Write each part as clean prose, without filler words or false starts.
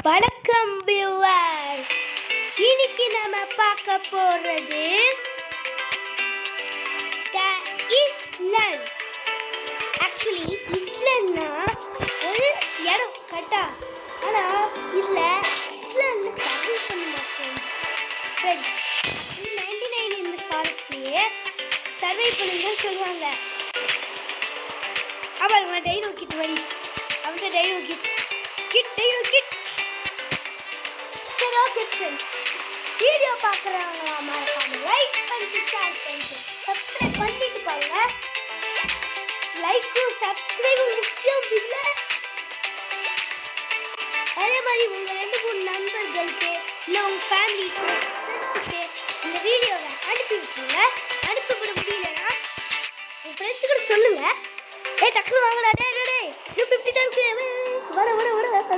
வணக்கம் வியூவர்ஸ். இன்னைக்கு நம்ம பார்க்க போறது இஸ்லாண்ட். ஆக்சுவலி இஸ்லாண்ட்னா ஒரு இடம் கரெக்டா, ஆனா இதுல இஸ்லாண்ட்ல சர்வை பண்ணுமா ஃப்ரெண்ட்ஸ். 99 இந்த ஃபாரஸ்ட்லயே சர்வை பண்ணுங்கன்னு சொல்லுவாங்க. அவங்க டைனோ கிட் வரி அவங்க டைனோ கிட் சரி, ஓகே ஃப்ரெண்ட்ஸ், வீடியோ பார்க்குறவங்களா மறக்காம லைக் பண்ணிட்டு ஷேர் பண்ணிட்டு சப்ஸ்கிரைப் பண்ணிட்டு பாருங்க. லைக்கும் சப்ஸ்கிரைபும் முக்கியம் இல்லை. அதே மாதிரி உங்கள் 2-3 நண்பர்களுக்கு இல்லை உங்கள் ஃபேமிலிக்கு ஃப்ரெண்ட்ஸுக்கு இந்த வீடியோவை அனுப்பி விட்டுருங்க. அனுப்பப்பட முடியலன்னா உங்கள் ஃப்ரெண்ட்ஸு கூட சொல்லுங்கள். டக்குனு வாங்கடா, டே 50 தான் இருக்கு. வர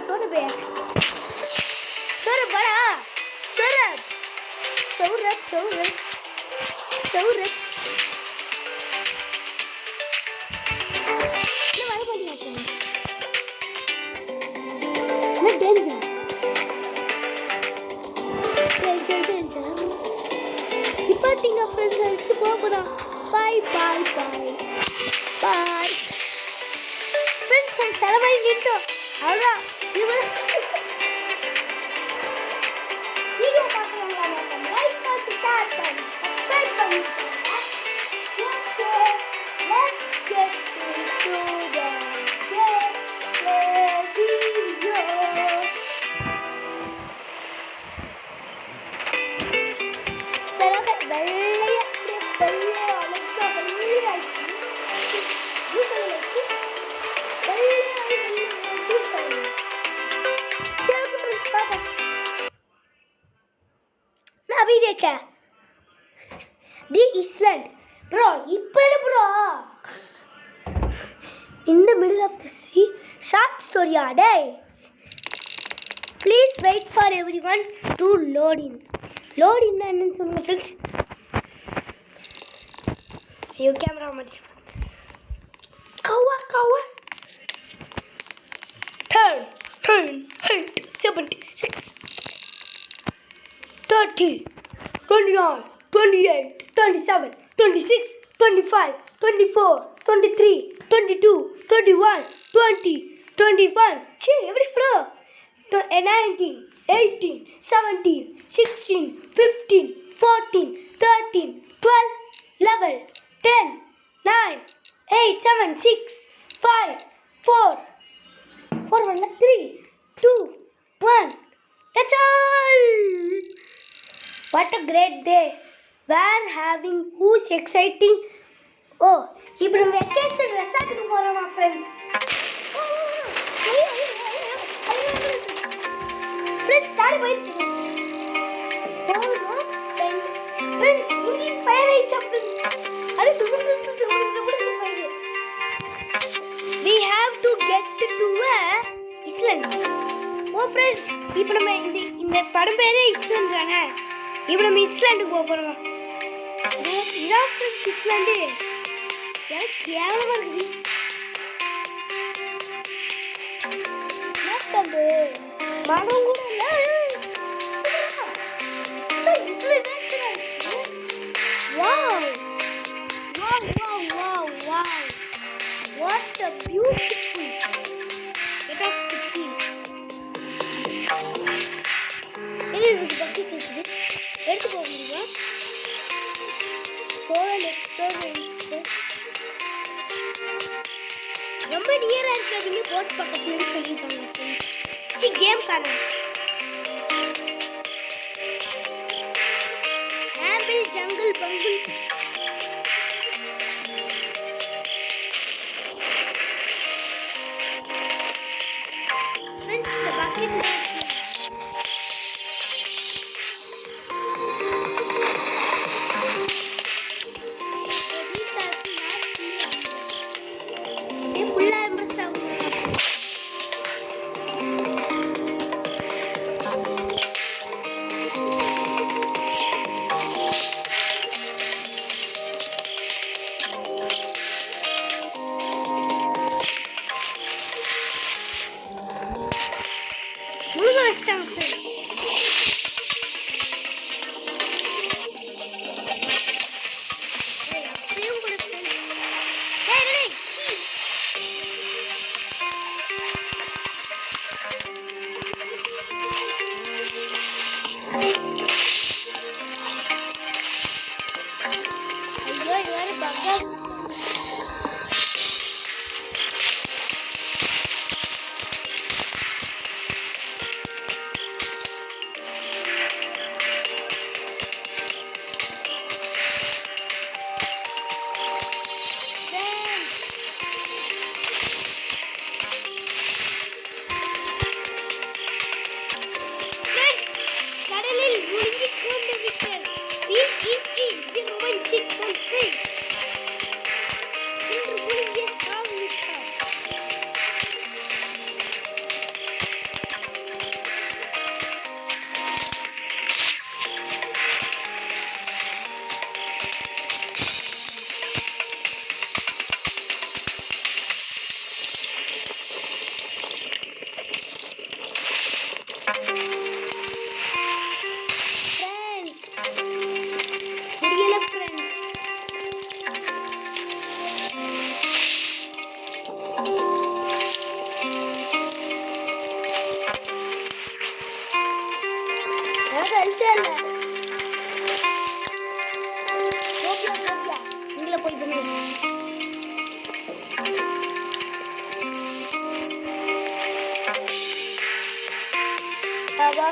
சோட பே சோர படா சௌரப் என்ன வர மாட்டேங்க. டேஞ்சர் நிப்பாட்டிங்க ஃப்ரெண்ட்ஸ், அடிச்சு போகலாம். பாய் ஃப்ரெண்ட்ஸ், நம்ம செலவாகி நிட்டோம். அவ்வளோதான். வீடியோ பார்க்குறவங்களா லைக் பண்ணி ஷேர் பண்ணி சப்ஸ்கிரைப் பண்ணிக்கோங்க. தி இஸ்லாண்ட் ப்ரோ, இப்போ bro in the middle of the sea, short story டே. Please wait for everyone to load in என்னன்னு சொல்லுங்க ஃப்ரெண்ட்ஸ். ஐயோ, கேமரா மாதிரி கவா turn 8 7 6 30 29 28 27 26 25 24 23 22 21 20 21 சீ எப்படி bro 19 18 17 16 15 14 13 12 11 10 9 8 7 6 5 4 1 3 2 1. That's all. What a great day. We're having who's exciting. Oh, இப்போ நம்ம vacation ரெசார்ட்டுக்கு போறோமா friends. Friends தாடி போயிட்டு ஃப்ரெண்ட்ஸ் இன்ஜின் ஃபயர் ஆயிடுச்சு ஃப்ரெண்ட்ஸ். அது fire. We have to get to Iceland. Oh friends, இப்போ நம்ம இந்த படம் பேரே இஸ்லாண்ட் தானே. இப்போ நம்ம இஸ்லாண்டுக்கு போக போகிறோம். இதான் ஃப்ரெண்ட்ஸ் இஸ்லாண்டு. எனக்கு கேவலமாக இருக்குது. மனம் கூட இல்லை. What a beautiful bit of city. இதுக்கு பக்கெட் இருக்குது, எடுத்து போக முடியுமா? ரொம்ப நியராக இருக்காதீங்க, போட் பக்கத்துலேருந்து சொல்லியிருக்காங்க. கேம் காரணம் ஆம்பிள் ஜங்கிள் பங்குள். ஃப்ரெண்ட்ஸ், இந்த பக்கெட் வச்சிட்டாங்க ஃப்ரெண்ட்ஸ். ஐயோ இது வேற பக்கா.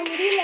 முடியல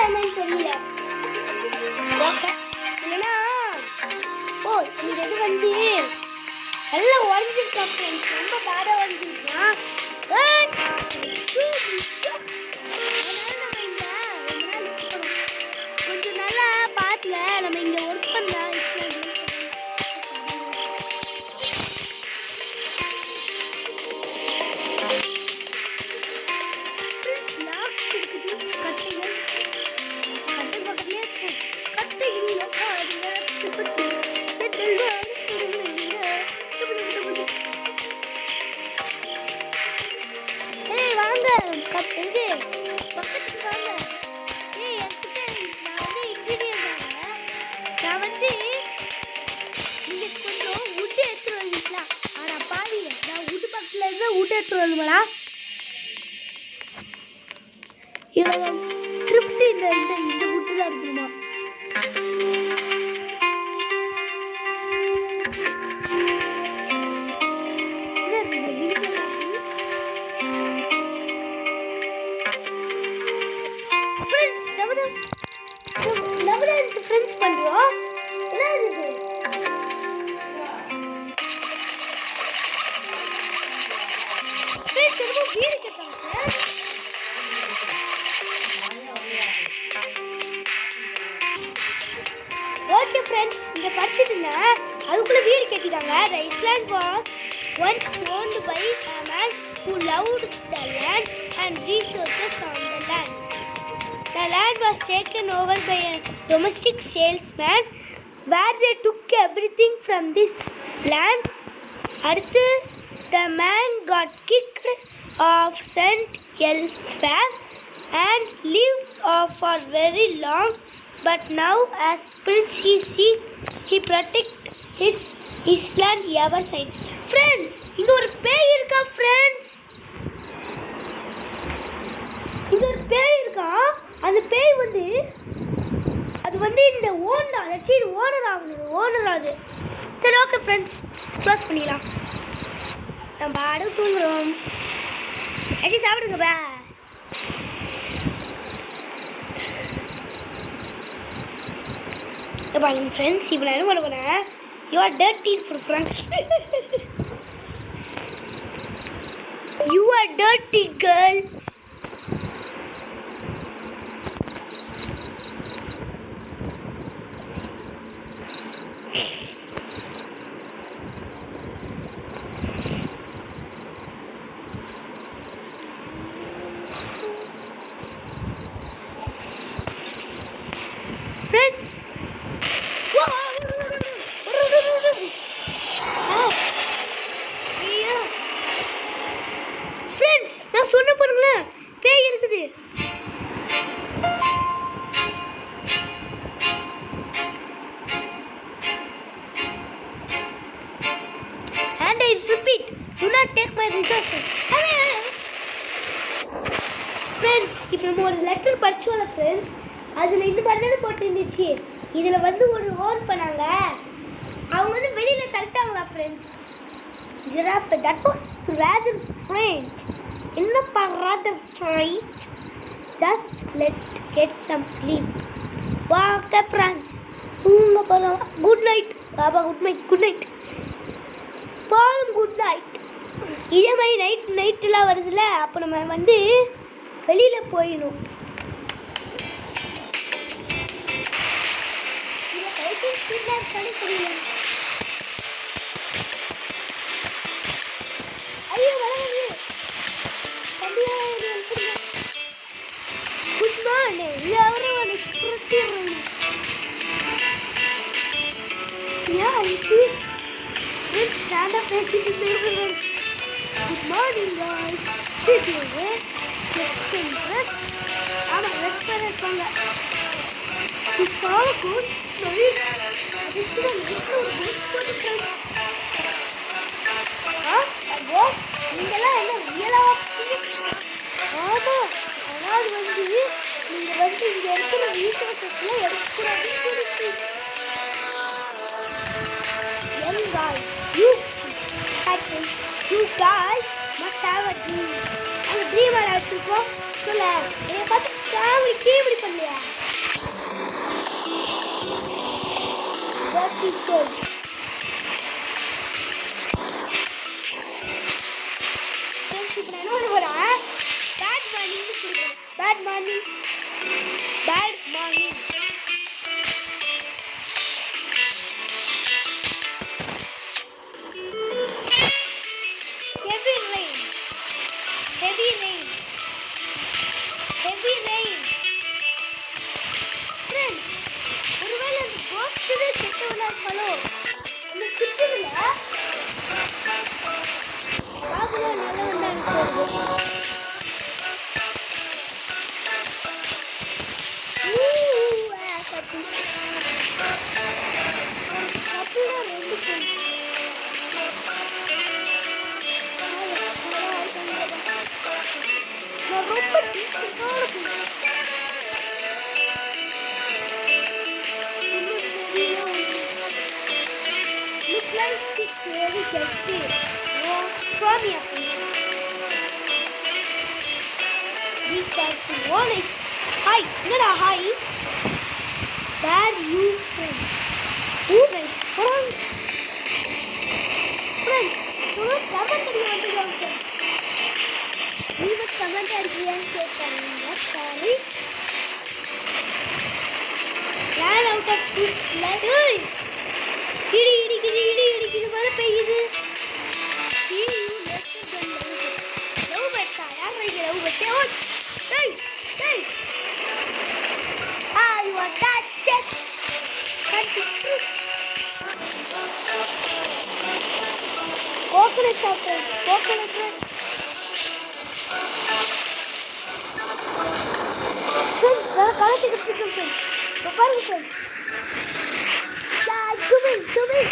என்னன்னு தெரியல. இல்லைன்னா ஓ இந்த இது வந்து எல்லாம் உடஞ்சிருக்கா ஃப்ரெண்ட்ஸ், ரொம்ப பேடாக உடஞ்சிருக்கான். கொஞ்சம் நல்லா பார்த்துல நம்ம இங்கே ஒர்க் பண்ணலாம். ஓகே ஃப்ரெண்ட்ஸ், இங்கே படிச்சுட்டுனா அதுக்குள்ள வீடு கட்டிட்டாங்க. The island was once owned by a man who loved the land and resources on the land. The land was taken over by a domestic salesman where they took everything from this land. அடுத்து the man got kicked off, sent elsewhere and lived for very long. But now as prince he protect his land ever since. Friends, இங்க ஒரு பேய் இருக்கா friends? இங்க ஒரு பேய் இருக்கா. அந்த பேய் வந்து அது வந்து இந்த ஓனர் ஆகுது. சரி ஓகே ஃப்ரெண்ட்ஸ், க்ளோஸ் பண்ணிடலாம். நம்ம பாடு தூங்குறோம். எப்படி சாப்பிடுங்க பா. பாருங்க ஃப்ரெண்ட்ஸ், இப்போ நான் என்ன பண்ண போனேன், you are dirty friends. You are dirty girls. Friends, friends, நான் சொன்ன பாருங்களேன், பேய் இருக்குது. And I repeat, do not take my resources. Friends, இப்போ நம்ம ஒரு லெட்டர் படிச்சோம்ல ஃப்ரெண்ட்ஸ், அதில் இந்த மாதிரி போட்டு இருந்துச்சு. இதில் வந்து ஒரு ஓன் பண்ணாங்க, அவங்க வந்து வெளியில் தள்ளிட்டாங்களா friends. Giraffe, that was rather strange. என்னப்பா rather strange? Just get some sleep. Okay friends, தூங்க போகிறோம். குட் நைட் பாபா. குட் நைட் போதும். Good night. இதே மாதிரி நைட்டெலாம் வருதுல்ல, அப்போ நம்ம வந்து வெளியில் போயிடணும். ஐயோ வளருது. Good morning everyone is pretty early. Yeah, let's stand up and sit in the room. Good morning guys. Sit here. Get dressed. ஆமா ரெஸ்ட் பண்ண It's all good. Sorry. This is a little good for the friends. Boss, நீங்கெல்லாம் என்ன ரியலா வாங்க? ஆமா, ஆனால் வந்து நீங்க வந்து இங்க இருக்கிற ரீசோர்ஸஸ்லாம் எடுக்கக்கூடாதுன்னு சொல்லிட்டு. Young guys, you guys must have a dream. அந்த ட்ரீம் வச்சுக்கோம். சொல்ல என்னை பார்த்து ஃபேமிலி இப்படி பண்ணலையா? That is good. Bad morning. Heavy rain. Friends, ஒருவேளை அந்த பாக்ஸ்ல செட்டவனா இருக்கலோ. அந்த கிச்சன்ல பாபுல நல்ல வந்தாங்க. Look like it's very jumpy. From here. This guy's one is hi. Not a hi. Bad you friend. Who is friend? Friends, don't comment on the answer. We must comment on the answer. Sorry. Ran out of this letter. இடி இடிக்குது இடி இடிக்குது மழை பெய்யுது. See you later than love birds. யார் வைக்க love birds? ஓய் டேய் டேய். I want that shit. Coconut chocolate. Coconut bread. Friends, நான் கலட்டிட்டு இருக்கேன் friends. பாருங்க friends. Zoom in.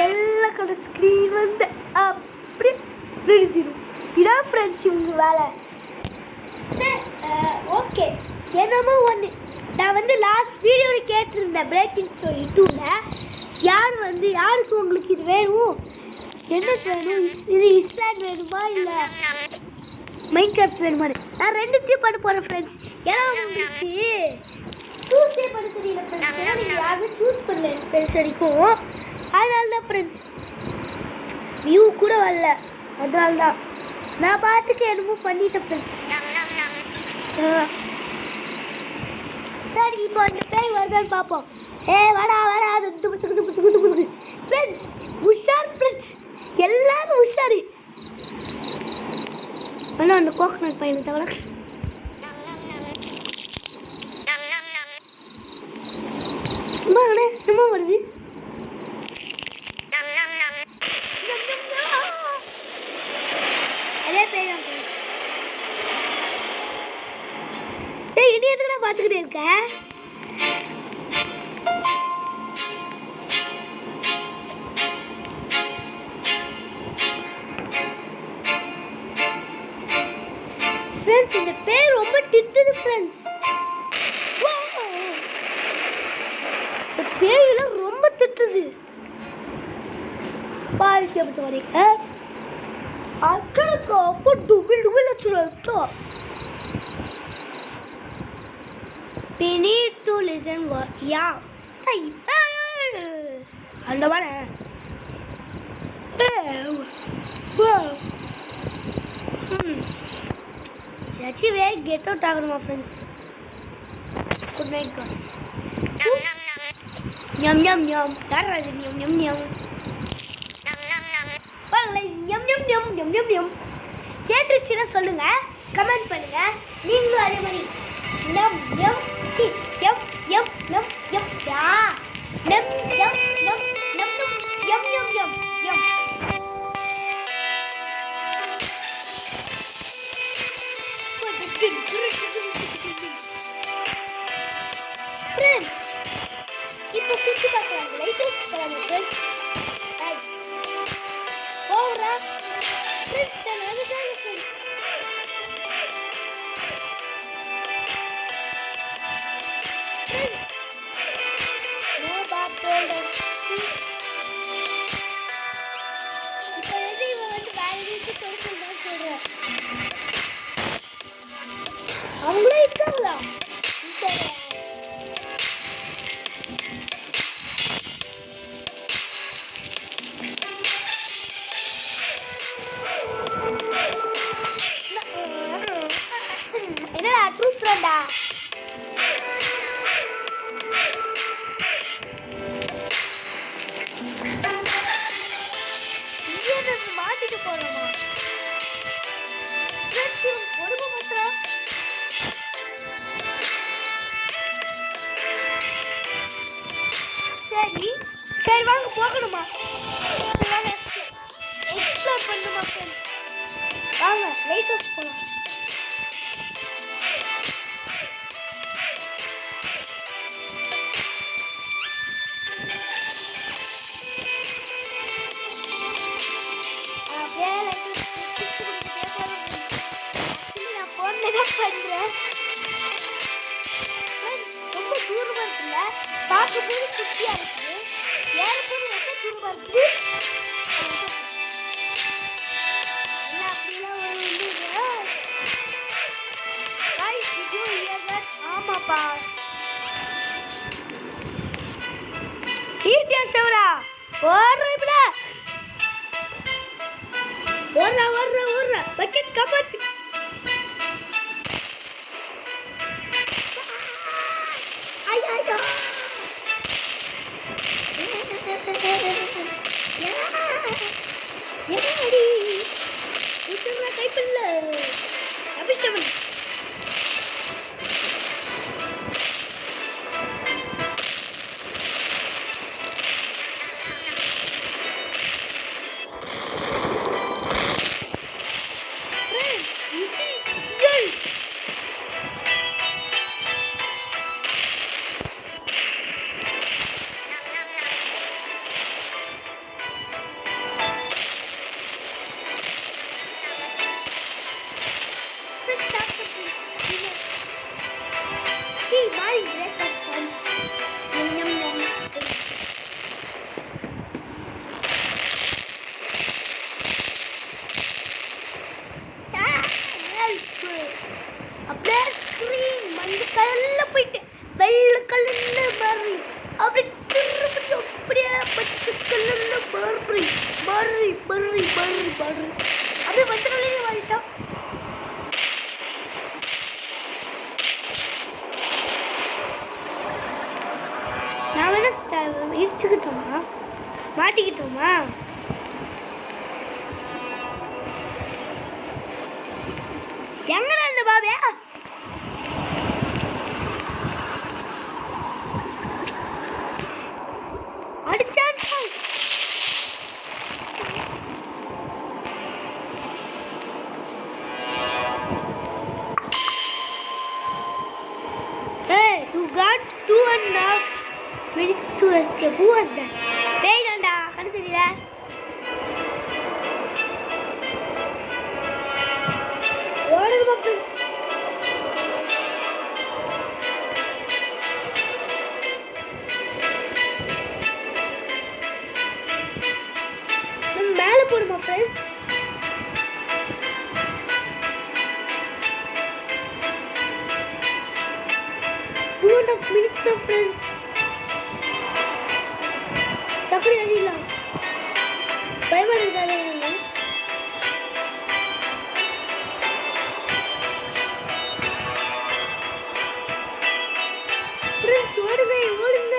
எல்லாமே ஸ்கிரீன் வந்து அப்படி விழுதிடும். இதான் ஃப்ரெண்ட்ஸ் இவங்க வேலை. சரி ஓகே என்னமோ ஒன்று நான் வந்து லாஸ்ட் வீடியோவில் கேட்டிருந்தேன் பிரேக்கிங் ஸ்டோரி 2ல் யாருக்கு உங்களுக்கு இது வேணும், என்ன வேணும், இது இஸ்லாண்ட் வேணுமா இல்லை மைன்கிராஃப்ட் வேணுமான்னு நான் ரெண்டுத்தையும் பண்ண போகிறேன் ஃப்ரெண்ட்ஸ். ஏன்னா உங்களுக்கு சூஸே பண்ண தெரியல ஃப்ரெண்ட்ஸ். ஏன்னா நீங்கள் யாருமே சூஸ் பண்ணல எனக்கு ஃப்ரெண்ட்ஸ் வரைக்கும். அதனால தான் ஃப்ரெண்ட்ஸ் வியூ கூட வரல. அதனால தான் நான் பாட்டுக்கு என்னமோ பண்ணிட்டேன் ஃப்ரெண்ட்ஸ். சரி இப்போ அந்த பேய் வருதான்னு பார்ப்போம். வாடா அது துப்பு ஃப்ரெண்ட்ஸ். உஷார் ஃப்ரெண்ட்ஸ், எல்லாரும் உஷாரு. ஆனால் அந்த கோகனட் பையனை தவிர என்னமோ வருது. அதே பேய் தான் இனி எதுக்கு நான் பார்த்துக்கிட்டே இருக்கேன். ஃப்ரெண்ட்ஸ் இந்த பேர் ரொம்ப திட்டுது ஃப்ரெண்ட்ஸ். இந்த பேயெல்லாம் ரொம்ப திட்டுது. பாலிசி அப்படி வரீங்க அக்கா அப்போ டுபில் வச்சுருக்கா. We need to listen what yeah. அந்த வாடா. ஏதாச்சும் கெட் அவுட் ஆகணுமா ஃப்ரெண்ட்ஸ். Good night guys. ஞம் ஞம் ஞம் யார் அது ஞம் ஞம் ஞம் வரலை ஞம் ஞம் ஞம் ஞம் ஞம் ஞம் கேட்டுருச்சுன்னா சொல்லுங்க, கமெண்ட் பண்ணுங்க. நீங்களும் அதே மாதிரி நம் ஞம் சி யம் யம் நம் யம் யா நம் யம் நம் நம் நம் யம் யம் யம் யம் ஃப்ரெண்ட்ஸ் இப்போ சுற்றி பார்க்குறாங்க. லைட் போகிறாங்க ஃப்ரெண்ட்ஸ். ஓவரா ஃப்ரெண்ட்ஸ் நான் அதுதான் ஃப்ரெண்ட்ஸ். No back holder. இப்போ எது இவன் வந்து வேறு வீட்டுக்கு கொடுத்துருந்தான்னு சொல்கிறேன். அவங்களே இருக்காங்களா? சரி சரி வாங்க போகணுமா? வாங்க எக்ஸ்ப்ளோர் பண்ணுமா ஃப்ரெண்ட்ஸ்? வாங்க லைட் ஹவுஸ் போகலாம். நான் போன்ல தான் பண்றேன். ரொம்ப தூரமா இருக்குல்ல, பார்க்கும்போது குட்டியா இருக்குது, ஏறும்போது ரொம்ப தூரமா இருக்குது. என்ன அப்படிலாம் ஆமாப்பா ஈட்டியா சவரா ஓடுற ஓடுறா ஓடுறா ஓடுறா பக்கெட் காப்பாத்து. ஐயோ என்னடி உத்தரவா கைப்பல்ல அபிஷேகம். போயிட்டு வெள்ளை கல்லுன்னு மாறி அப்படி திருப்பி அப்படியே பச்சை கல்லுன்னு மாறி மாறி மாறி மாறி மாறி அப்படியே பச்சை கல்லையே மாறிட்டோம். நான் வேணா இடிச்சுக்கிட்டோமா மாட்டிக்கிட்டோமா? எங்கடா இந்த பாபியா? அடிச்சான். Hey, you got 2.5 minutes to escape. Who was that? Hey, Nanda, can you see that? What are my friends? மேல போடுமா friends? Two and a half minutes now, friends. டக்குனு ஏறிடலாம். பயமா இருக்காதே என்ன? ஃப்ரெண்ட்ஸ் ஓடுங்க ஓடுங்க.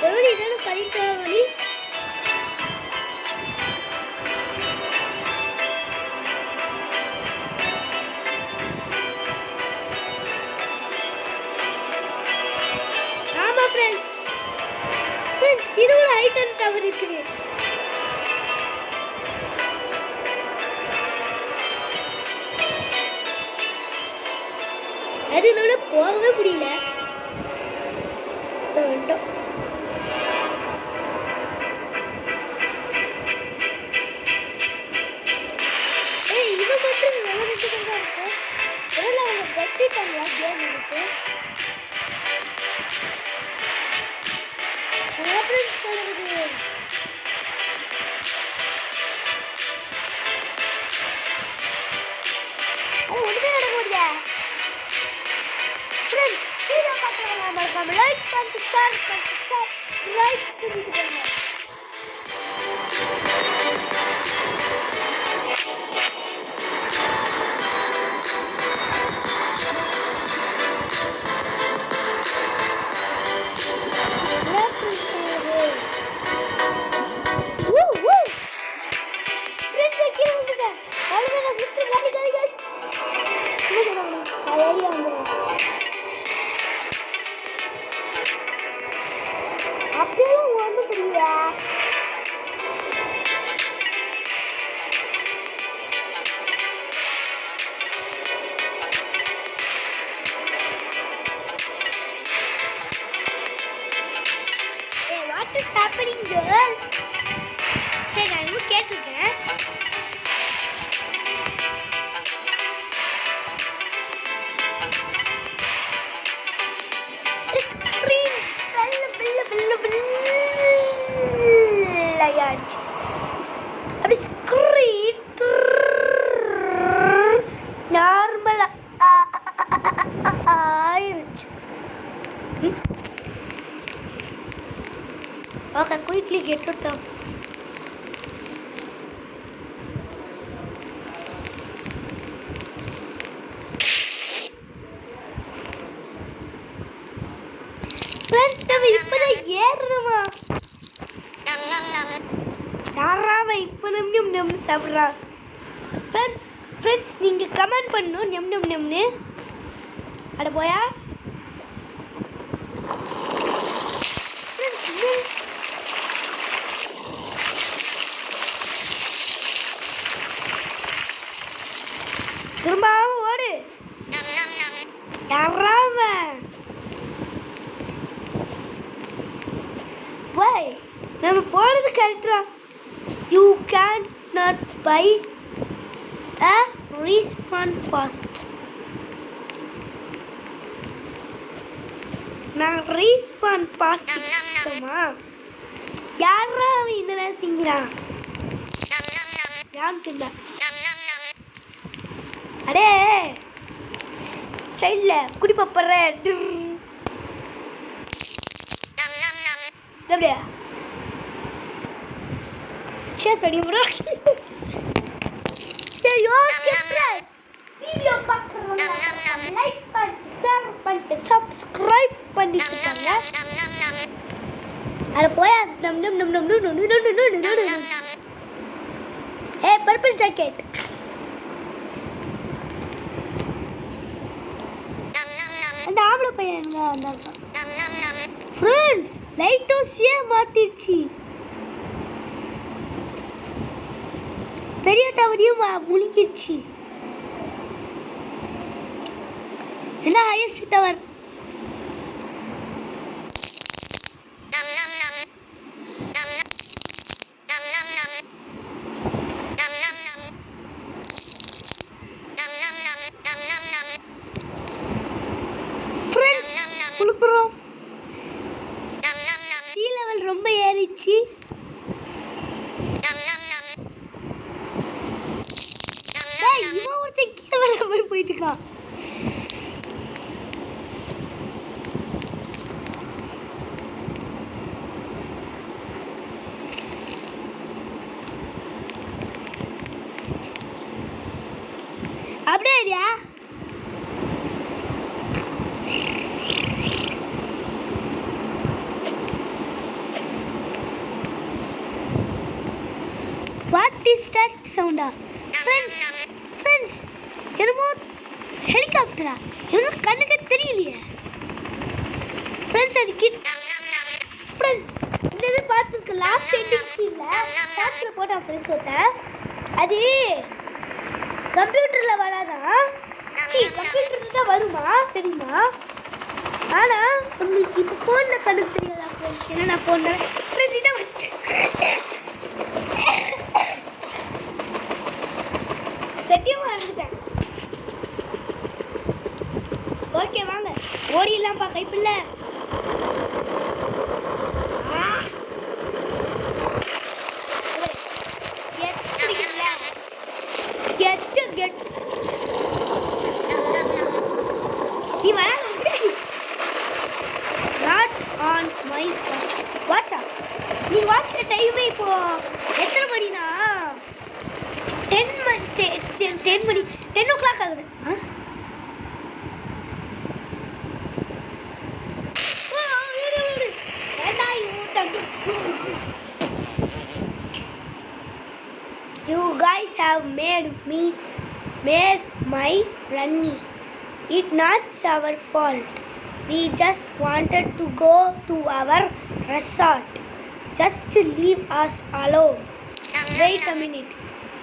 ஒருவழி இதான கரெக்டா வழி. ஆமா ஃப்ரெண்ட்ஸ் இது ஒரு ஹைட்டன் டவர் இருக்குது. அது என்னோட போகவே முடியல. வந்துட்டோம். இது மட்டும் விளையாட்டு தான் இருக்கும். இதெல்லாம் அவங்க கட்டிட்டாங்களா கேம் இருக்கு. ஒன்றுமே நடக்க முடியா? மறக்காம லைக் பண்ணி ஷேர் பண்ணி லைக் பண்ணிட்டு ஆயிடுச்சு. அப்படி ஸ்க்ரீன் நார்மலா ஆயிருச்சு. Okay, quickly get out of. Friends, நம்ம இப்பதான் ஏறுறோமா? யாராவ இப்போ நம் சாப்பிட்றான்? ஃப்ரெண்ட்ஸ் நீங்கள் கமெண்ட் பண்ணணும் நம்னு. அட போயா திரும்ப ஓடு. யாராவ போய் நம்ம போனது கரெக்டா? You cannot buy a respawn pass. நான் respawn pass எடுத்தோமா? யாரா இந்த நேரம் திங்கிறான்? யான் தின்னா அடே ஸ்டைல்ல குடி பப்பறேன். அப்படியா Cheers, buddy, bro. சரி, ஓகே ஃப்ரெண்ட்ஸ், வீடியோ பார்க்குறவங்க லைக் பண்ணிட்டு ஷேர் பண்ணிட்டு சப்ஸ்கிரைப் பண்ணிட்டுங்க. அட போயா ஏ பர்பிள் ஜாக்கெட். அந்த ஆம்பளை பையன் வந்தாங்க. ஃப்ரெண்ட்ஸ், லைட் ஹவுஸே மாட்டிருச்சு. பெரிய டவரையும் முழுங்கிடுச்சு. என்ன ஹையஸ்ட் டவர்? ஃப்ரெண்ட்ஸ், குளுக்குறோம். சீ லெவல் ரொம்ப ஏறிச்சு. இவன் ஒருத்தன் கீழே போயிட்டு இருக்கான். அப்படியே வாட் இஸ் தட் சவுண்டா? ஃப்ரெண்ட்ஸ், என்னமோ ஹெலிகாப்டரா? என்னமோ கண்ணுக்கு தெரியலையே. ஃப்ரெண்ட்ஸ், அது ஃப்ரெண்ட்ஸ் இந்த இது பார்த்துருக்கு. லாஸ்ட் எண்டிங் சீனில் ஷார்ட்ஸில் போட்டான் ஃப்ரெண்ட்ஸ் ஒருத்தன். அது கம்ப்யூட்டரில் வராதான். கம்ப்யூட்டரில் தான் வருமா தெரியுமா? ஆனால் உங்களுக்கு இப்போ ஃபோனில் கண்ணுக்கு தெரியாதா ஃப்ரெண்ட்ஸ்? ஏன்னா நான் ஃபோனில் ஃப்ரெண்ட்ஸ் இதை சத்தியமாக இருந்துட்டேன். ஓகே, வாங்க ஓடிடலாம்ப்பா கைப்பில்ல. நீ வர நாட் ஆன் மை வாட்ஸ்அப். நீ வாட்ஸ்ல டைமே இப்போ எத்தனை மணினா? 10 மணி 10 o'clock ஆகுது. You guys have made my runny. It's not our fault. We just wanted to go to our resort. Just leave us alone. Wait a minute.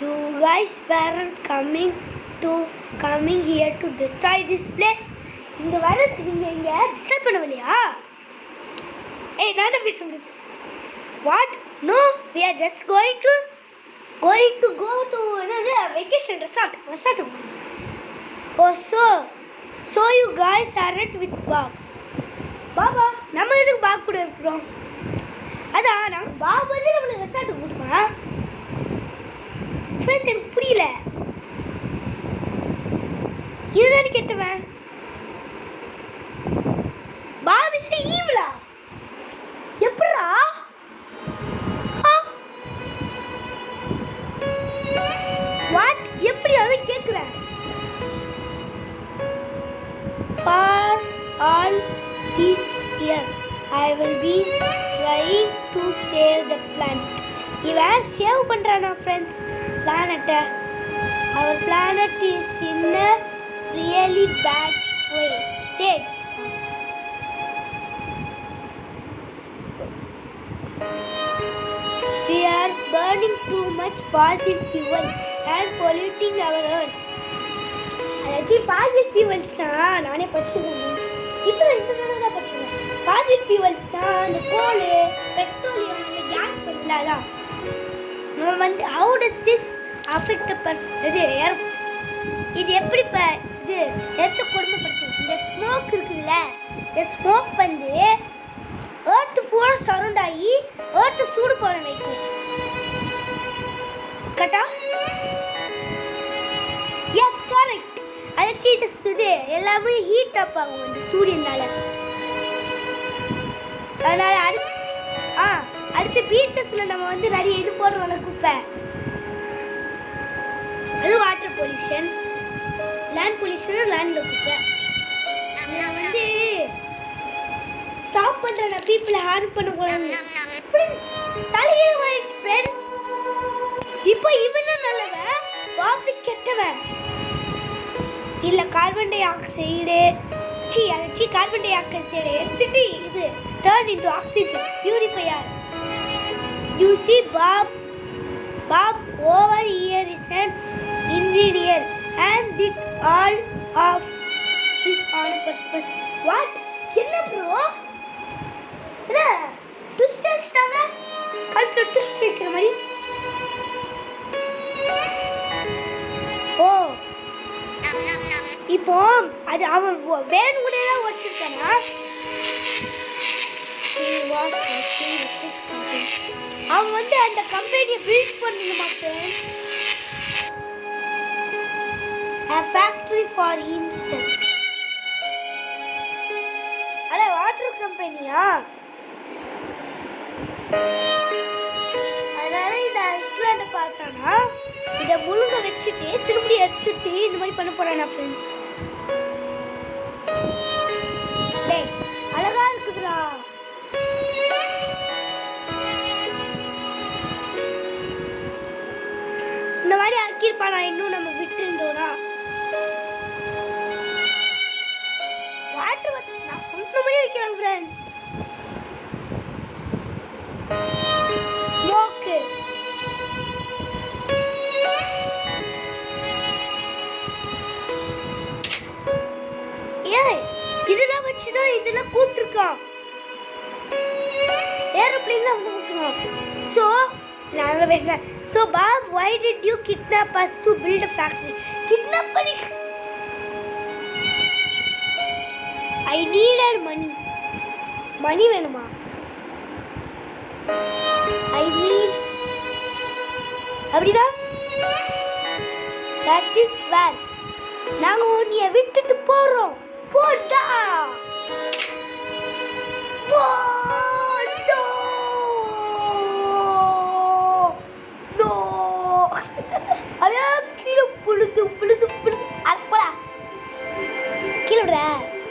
You guys weren't coming here to destroy this place. இந்த வரது நீங்க இங்க disturb பண்ணவில்லையா? ஏய், நான் தான் பேசுறேன். What? No, we are just going to go to another vacation resort. Oh, so you guys aren't with Bob. Baba, நம்ம எதுக்கு பாக் கூட இருக்கிறோம்? அதான் நான் பாபு வந்து நம்மளை ரெசார்ட்டு கூட்டுமா ஃப்ரெண்ட்ஸ் எனக்கு புரியல இதுதான் கேட்டவன் பாபு ஈவலா எப்படா வாட் எப்படி அதை கேட்குறேன் for all this year I will be trying to save the planet. இவன் சேவ் பண்றானா friends பிளானட்டை our planet is in a really bad state. We are burning too much fossil fuel and polluting our earth. அதாச்சும் ஃபாசில் ஃபியூவல்ஸ்னா நானே படிச்சிருக்கேன் இப்போ இந்த தடவை தான் படிச்சிருக்கேன் ஃபாசில் ஃபியூவல்ஸ்னா அந்த கோல் பெட்ரோலியம் அந்த கேஸ் பண்ணல அதான் நம்ம வந்து ஹவு டஸ் திஸ் அஃபெக்ட் இது எர்த் இது எப்படி இப்போ இது எர்த்தை கொடுமைப்படுத்தும் இந்த ஸ்மோக் இருக்குதுல்ல இந்த ஸ்மோக் வந்து எர்த்து பூரா சரௌண்ட் ஆகி எர்த்தை சூடு போட வைக்கும் கரெக்டா எஸ் கரெக்ட் அதாச்சு இது எல்லாமே ஹீட் அப் ஆகும் இந்த சூரியனால அதனால அடுத்து பீச்சஸ்ல நம்ம வந்து நிறைய இது போடுறோம்ல குப்பை அது வாட்டர் பொல்யூஷன் லேண்ட் பொல்யூஷன் லேண்ட்ல குப்பை நான் வந்து ஸ்டாப் பண்ற பீப்புளை ஹார்ம் பண்ண கூடாது ஃப்ரெண்ட்ஸ் தலையே மாறிச்சு ஃப்ரெண்ட்ஸ் இப்போ இவன் தான் நல்லவன் பாபு கெட்டவன் இல்ல carbon di oxide carbon di oxide எடுத்துட்டு இது turn into oxygen purifier you see Bob over here is an engineer and did all of this on purpose. What? என்ன bro? என்ன ட்விஸ்ட் ஆச்சாங்க கல்ல ட்விஸ்ட் வைக்கிற மாதிரி ஓ இப்போ அது அவன் வேணும்னே தான் வச்சிருக்கானா அவன் வந்து அந்த கம்பெனியை பில்ட் பண்ணணுமா a factory for himself அட வாட்டர் கம்பெனியா அதனால இந்த ஐஸ்லாண்டை பார்த்தானா இதை முழுங்க வச்சுட்டு திரும்பி எடுத்துட்டு இந்த மாதிரி பண்ண போறானா ஃப்ரெண்ட்ஸ் டேய் அழகா இருக்குதுடா இந்த மாதிரி ஆக்கியிருப்பானா இன்னும் நம்ம விட்டு இருந்தோம்னா வாட்டர் நான் சொன்ன மாதிரி வைக்கிறேன் ஃப்ரெண்ட்ஸ் ஸ்மோக்கு இதெல்லாம் வச்சுதான் இதெல்லாம் கூப்பிட்டுருக்கான் ஏரோப்ளேன்ல வந்து கூப்பிட்டுருக்கான் ஸோ நான் பேசுறேன் so Bob why did you kidnap us to build a factory kidnap பண்ணி I needed money வேணுமா I mean அப்படின்னா that is where நாங்க உன்னைய விட்டுட்டு போறோம் போடா போடா நோ அட கீழே புழுது அப்படா கீழே விடுறா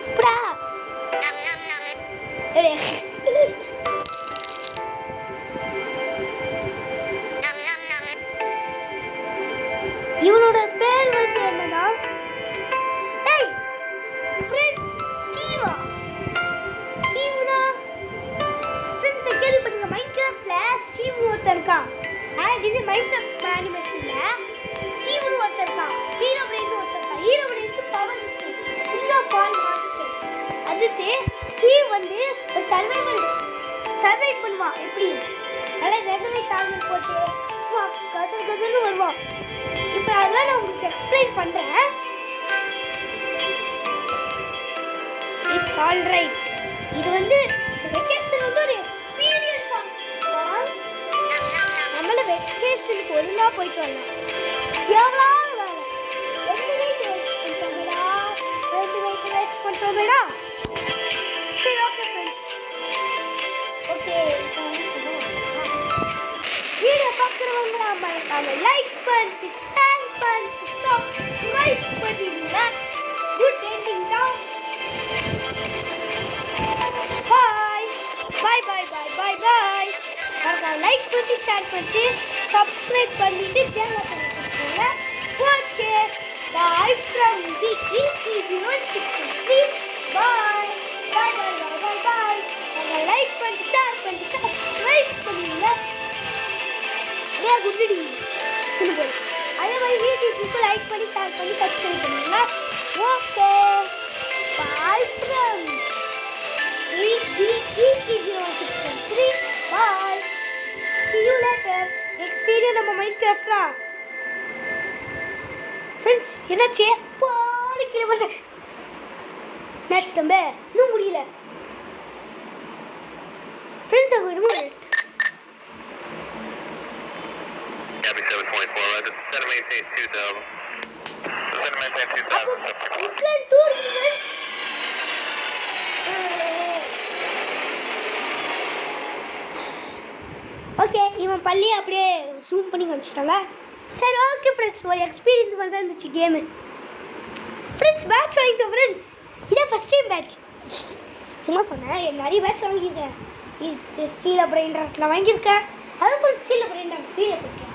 புடா எடே இவனோட பேர் வந்து என்னன்னா ஏய் ஃப்ரெண்ட்ஸ் ஸ்டீவ்னா ஃப்ரெண்ட்ஸ் கேள்விப்பட்டீங்க மைன்கிராஃப்ட்ல ஸ்டீவ் ஒருத்தர் இருக்கான் இது மைன்கிராஃப்ட் அனிமேஷன்ல ஸ்டீவ்னு ஒருத்தர் இருக்கான் ஹீரோ பிரெயின் ஒருத்தர் இருக்கான் ஹீரோ பிரெயினுக்கு பவர் இருக்கு கிங் ஆஃப் ஆல் மான்ஸ்டர்ஸ் அதுக்கு ஸ்டீவ் வந்து ஒரு சர்வை பண்ணுவான் எப்படி நல்லா ரெகுலர் தாங்கல் போட்டு சும்மா கதன்னு வருவான் இப்போ அதெல்லாம் நான் உங்களுக்கு எக்ஸ்பிளைன் பண்றேன் இட்ஸ் ஆல் ரைட் இது வந்து வெக்கேஷன் வந்து ஒரு எக்ஸ்பீரியன்ஸ் லொகேஷனுக்கு ஒழுங்கா போயிட்டு வரலாம். எவ்வளோ வேலை 2 வீக் வேஸ்ட் பண்ணிட்டோமேடா, 2 வீக் வேஸ்ட் பண்ணிட்டோமேடா. சரி ஓகே ஃப்ரெண்ட்ஸ், ஓகே இப்போ என்ன சொல்லுவோம், வீடியோ பார்க்குறவங்க மறக்காம லைக் பண்ணிட்டு ஷேர் பண்ணிட்டு சப்ஸ்கிரைப் பண்ணிடுங்க. குட் எண்டிங் தான். பாய் பாய் பாய் பாய் பாய் பாய். மறக்காம லைக் பண்ணிட்டு ஷேர் பண்ணிட்டு சப்ஸ்கிரைப் பண்ணிட்டு பெல் பட்டனை கொடுத்துருங்க. Okay bye from the ET0663. பாய் பாய் பாய் பாய் பாய் பாய். மறக்காம லைக் பண்ணிட்டு ஷேர் பண்ணிட்டு சப்ஸ்கிரைப் பண்ணிடுங்க. நிறையா குட்டி சிம்பிள். அதே மாதிரி வீடியோக்கு லைக் பண்ணி ஷேர் பண்ணி சப்ஸ்கிரைப் பண்ணுங்க. Okay bye from ET0663. Bye, see you later. Next video நம்ம மைன்கிராஃப்ட்ல ஃப்ரெண்ட்ஸ் என்னாச்சு பாரு கீழே வந்து மேட்ச் நம்ம இன்னும் முடியல ஃப்ரெண்ட்ஸ். அங்கே என்னமோ இஸ்லாண்ட் டூர் ஓகே. இவன் பள்ளியை அப்படியே ஜூம் பண்ணி காமிச்சிட்டாங்க. சரி ஓகே ஃப்ரெண்ட்ஸ், ஒரு எக்ஸ்பீரியன்ஸ் மாதிரி தான் இருந்துச்சு கேமு. ஃப்ரெண்ட்ஸ் பேட்ச் வாங்கிட்டோம் ஃப்ரெண்ட்ஸ். இதான் ஃபஸ்ட் டைம் பேட்ச். சும்மா சொன்னேன், நிறைய பேட்ச் வாங்கியிருக்கேன். இது ஸ்டீல் பிரெயின் ராட்டில் வாங்கியிருக்கேன். அதுக்கும் ஸ்டீல் பிரெயின் ராட் வீடியோ கொடுத்தேன்.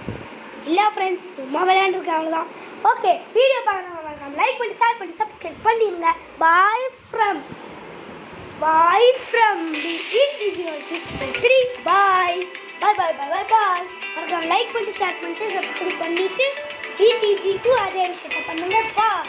இல்லை ஃப்ரெண்ட்ஸ், சும்மா விளையாண்டுருக்கேன், அவ்வளோதான். ஓகே வீடியோ பார்க்கலாம், லைக் பண்ணி ஷேர் பண்ணி சப்ஸ்கிரைப் பண்ணிடுங்க. Bye from the ET0663. பாய் பாய் பாய் பாய் பாய் பாய். மறக்காம லைக் பண்ணிட்டு ஷேர் பண்ணிட்டு சப்ஸ்கிரைப் பண்ணிட்டு ETG2 அதே விஷயத்தை பண்ணுங்க. பாய்.